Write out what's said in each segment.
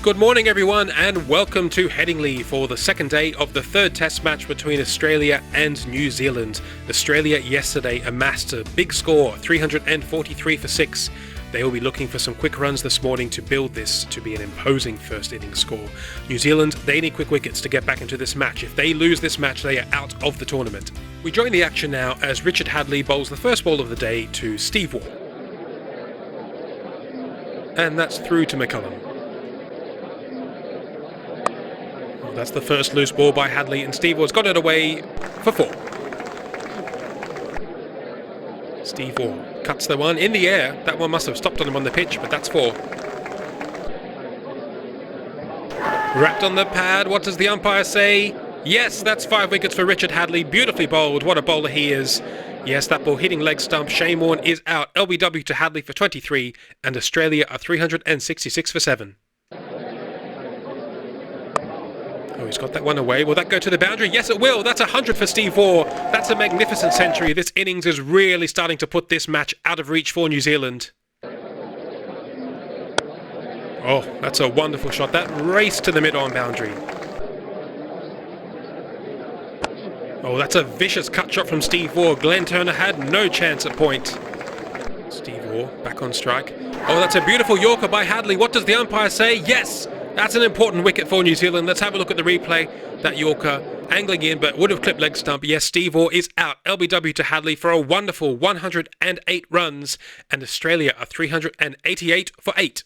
Good morning everyone and welcome to Headingley for the second day of the third test match between Australia and New Zealand. Australia yesterday amassed a big score, 343 for 6. They will be looking for some quick runs this morning to build this to be an imposing first innings score. New Zealand, they need quick wickets to get back into this match. If they lose this match, they are out of the tournament. We join the action now as Richard Hadlee bowls the first ball of the day to Steve Waugh. And that's through to McCullum. That's the first loose ball by Hadlee, and Steve Waugh's got it away for 4. Steve Waugh cuts the one in the air. That one must have stopped on him on the pitch, but that's 4. Wrapped on the pad, what does the umpire say? Yes, that's 5 wickets for Richard Hadlee. Beautifully bowled, what a bowler he is. Yes, that ball hitting leg stump. Shane Warne is out. LBW to Hadlee for 23, and Australia are 366 for 7. Oh, he's got that one away. Will that go to the boundary? Yes, it will. That's 100 for Steve Waugh. That's a magnificent century. This innings is really starting to put this match out of reach for New Zealand. Oh, that's a wonderful shot. That raced to the mid-on boundary. Oh, that's a vicious cut shot from Steve Waugh. Glenn Turner had no chance at point. Steve Waugh back on strike. Oh, that's a beautiful Yorker by Hadlee. What does the umpire say? Yes! That's an important wicket for New Zealand. Let's have a look at the replay. That Yorker angling in, but would have clipped leg stump. Yes, Steve Waugh is out. LBW to Hadlee for a wonderful 108 runs. And Australia are 388 for 8.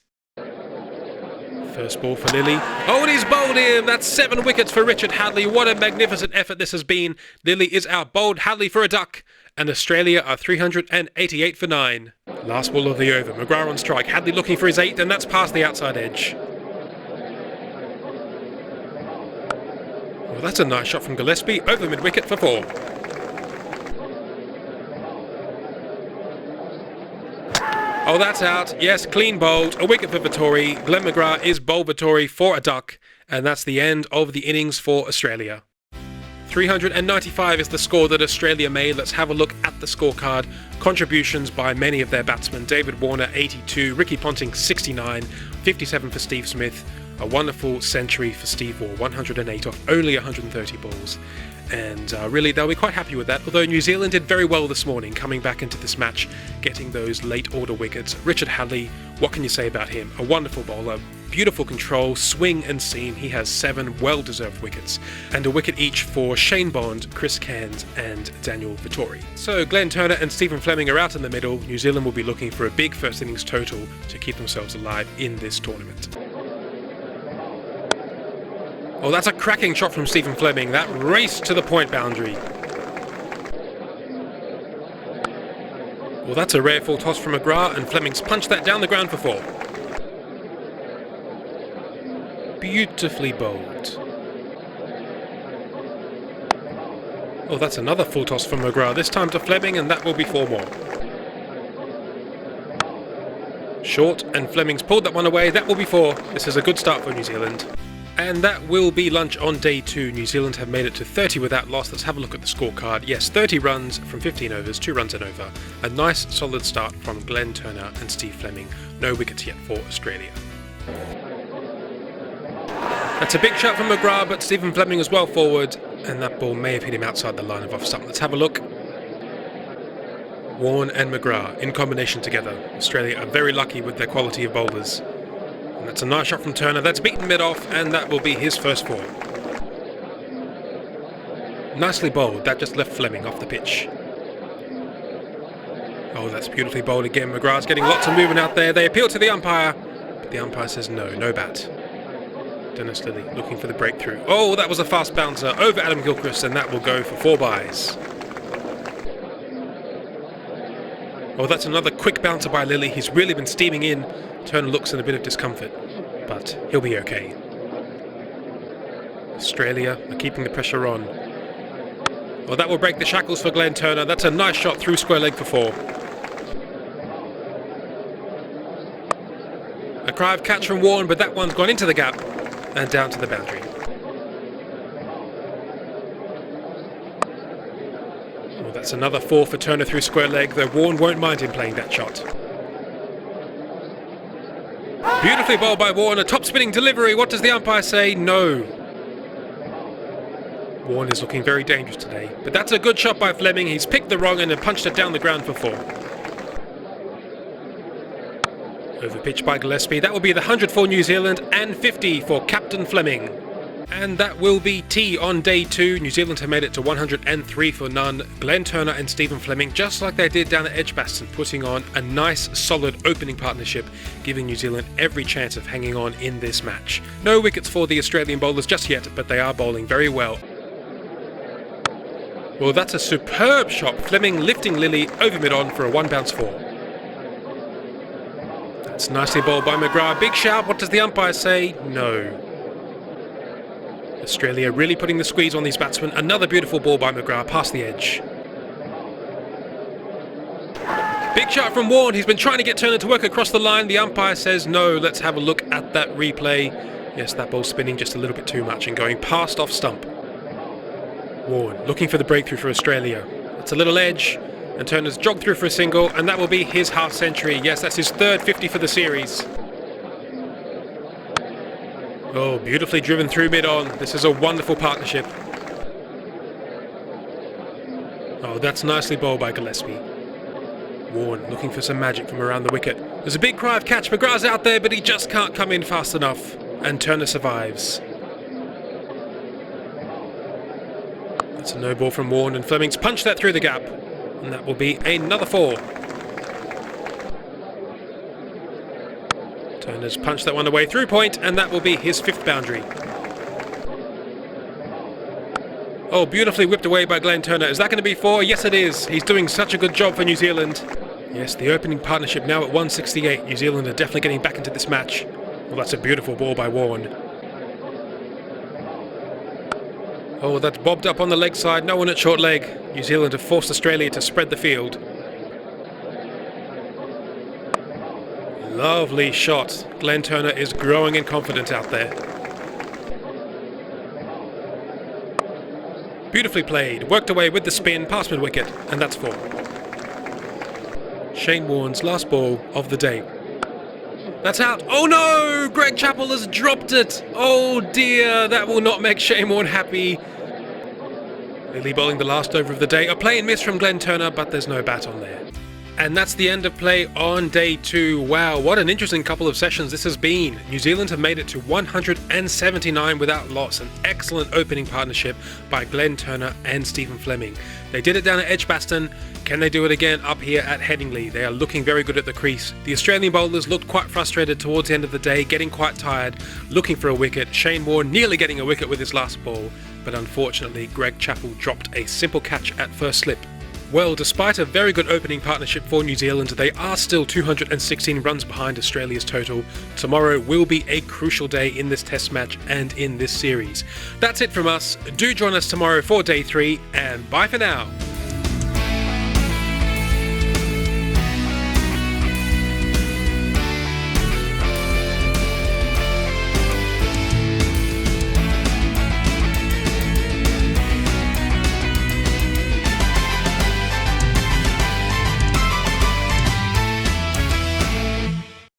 First ball for Lilly. Oh, and he's bowled him. That's 7 wickets for Richard Hadlee. What a magnificent effort this has been. Lilly is out bowled. Hadlee for a duck. And Australia are 388 for 9. Last ball of the over. McGrath on strike. Hadlee looking for his 8th, and that's past the outside edge. Well, that's a nice shot from Gillespie, over mid-wicket for 4. Oh, that's out. Yes, clean bowled. A wicket for Vettori. Glenn McGrath is bowled Vettori for a duck. And that's the end of the innings for Australia. 395 is the score that Australia made. Let's have a look at the scorecard. Contributions by many of their batsmen. David Warner, 82. Ricky Ponting, 69. 57 for Steve Smith. A wonderful century for Steve Waugh, 108 off only 130 balls. And really, they'll be quite happy with that. Although New Zealand did very well this morning, coming back into this match, getting those late order wickets. Richard Hadlee, what can you say about him? A wonderful bowler, beautiful control, swing and seam. He has 7 well-deserved wickets. And a wicket each for Shane Bond, Chris Cairns and Daniel Vettori. So Glenn Turner and Stephen Fleming are out in the middle. New Zealand will be looking for a big first innings total to keep themselves alive in this tournament. Oh, that's a cracking shot from Stephen Fleming. That raced to the point boundary. Well, that's a rare full toss from McGrath, and Fleming's punched that down the ground for 4. Beautifully bowled. Oh, that's another full toss from McGrath, this time to Fleming, and that will be 4 more. Short, and Fleming's pulled that one away. That will be 4. This is a good start for New Zealand. And that will be lunch on day 2. New Zealand have made it to 30 without loss. Let's have a look at the scorecard. Yes, 30 runs from 15 overs, 2 runs and over. A nice solid start from Glenn Turner and Steve Fleming. No wickets yet for Australia. That's a big shot from McGrath, but Stephen Fleming was well forward, and that ball may have hit him outside the line of off stump. Let's have a look. Warne and McGrath in combination together. Australia are very lucky with their quality of bowlers. And that's a nice shot from Turner. That's beaten mid-off, and that will be his first 4. Nicely bowled. That just left Fleming off the pitch. Oh, that's beautifully bowled again. McGrath's getting lots of movement out there. They appeal to the umpire, but the umpire says no bat. Dennis Lilly looking for the breakthrough. Oh, that was a fast bouncer over Adam Gilchrist, and that will go for 4 byes. Oh, that's another quick bouncer by Lilly. He's really been steaming in. Turner looks in a bit of discomfort, but he'll be okay. Australia are keeping the pressure on. Well, that will break the shackles for Glenn Turner. That's a nice shot through square leg for 4. A cry of catch from Warne, but that one's gone into the gap and down to the boundary. Well, that's another 4 for Turner through square leg, though Warne won't mind him playing that shot. Beautifully bowled by Warren, a top spinning delivery. What does the umpire say? No. Warren is looking very dangerous today, but that's a good shot by Fleming. He's picked the wrong end and punched it down the ground for 4. Over pitch by Gillespie. That will be the 100 for New Zealand and 50 for Captain Fleming. And that will be tea on day 2. New Zealand have made it to 103 for none. Glenn Turner and Stephen Fleming, just like they did down at Edgbaston, putting on a nice, solid opening partnership, giving New Zealand every chance of hanging on in this match. No wickets for the Australian bowlers just yet, but they are bowling very well. Well, that's a superb shot. Fleming lifting Lilly over mid-on for a 1-bounce 4. That's nicely bowled by McGrath. Big shout. What does the umpire say? No. Australia really putting the squeeze on these batsmen. Another beautiful ball by McGrath past the edge. Big shot from Warren. He's been trying to get Turner to work across the line. The umpire says no. Let's have a look at that replay. Yes, that ball spinning just a little bit too much and going past off stump. Warren looking for the breakthrough for Australia. It's a little edge and Turner's jogged through for a single, and that will be his half century. Yes, that's his third 50 for the series. Oh, beautifully driven through mid-on. This is a wonderful partnership. Oh, that's nicely bowled by Gillespie. Warren looking for some magic from around the wicket. There's a big cry of catch. McGrath's out there, but he just can't come in fast enough. And Turner survives. That's a no ball from Warren, and Fleming's punched that through the gap. And that will be another 4. Turner's punched that one away through point, and that will be his 5th boundary. Oh, beautifully whipped away by Glenn Turner. Is that going to be 4? Yes, it is. He's doing such a good job for New Zealand. Yes, the opening partnership now at 168. New Zealand are definitely getting back into this match. Well, that's a beautiful ball by Warren. Oh, that's bobbed up on the leg side. No one at short leg. New Zealand have forced Australia to spread the field. Lovely shot. Glenn Turner is growing in confidence out there. Beautifully played. Worked away with the spin, past mid wicket, and that's 4. Shane Warne's last ball of the day. That's out. Oh no! Greg Chappell has dropped it. Oh dear, that will not make Shane Warne happy. Lilly bowling the last over of the day. A play and miss from Glenn Turner, but there's no bat on there. And that's the end of play on day 2. Wow, what an interesting couple of sessions this has been. New Zealand have made it to 179 without loss. An excellent opening partnership by Glenn Turner and Stephen Fleming. They did it down at Edgbaston. Can they do it again up here at Headingley? They are looking very good at the crease. The Australian bowlers looked quite frustrated towards the end of the day, getting quite tired, looking for a wicket. Shane Warne nearly getting a wicket with his last ball, but unfortunately Greg Chappell dropped a simple catch at first slip. Well, despite a very good opening partnership for New Zealand, they are still 216 runs behind Australia's total. Tomorrow will be a crucial day in this test match and in this series. That's it from us. Do join us tomorrow for day 3, and bye for now.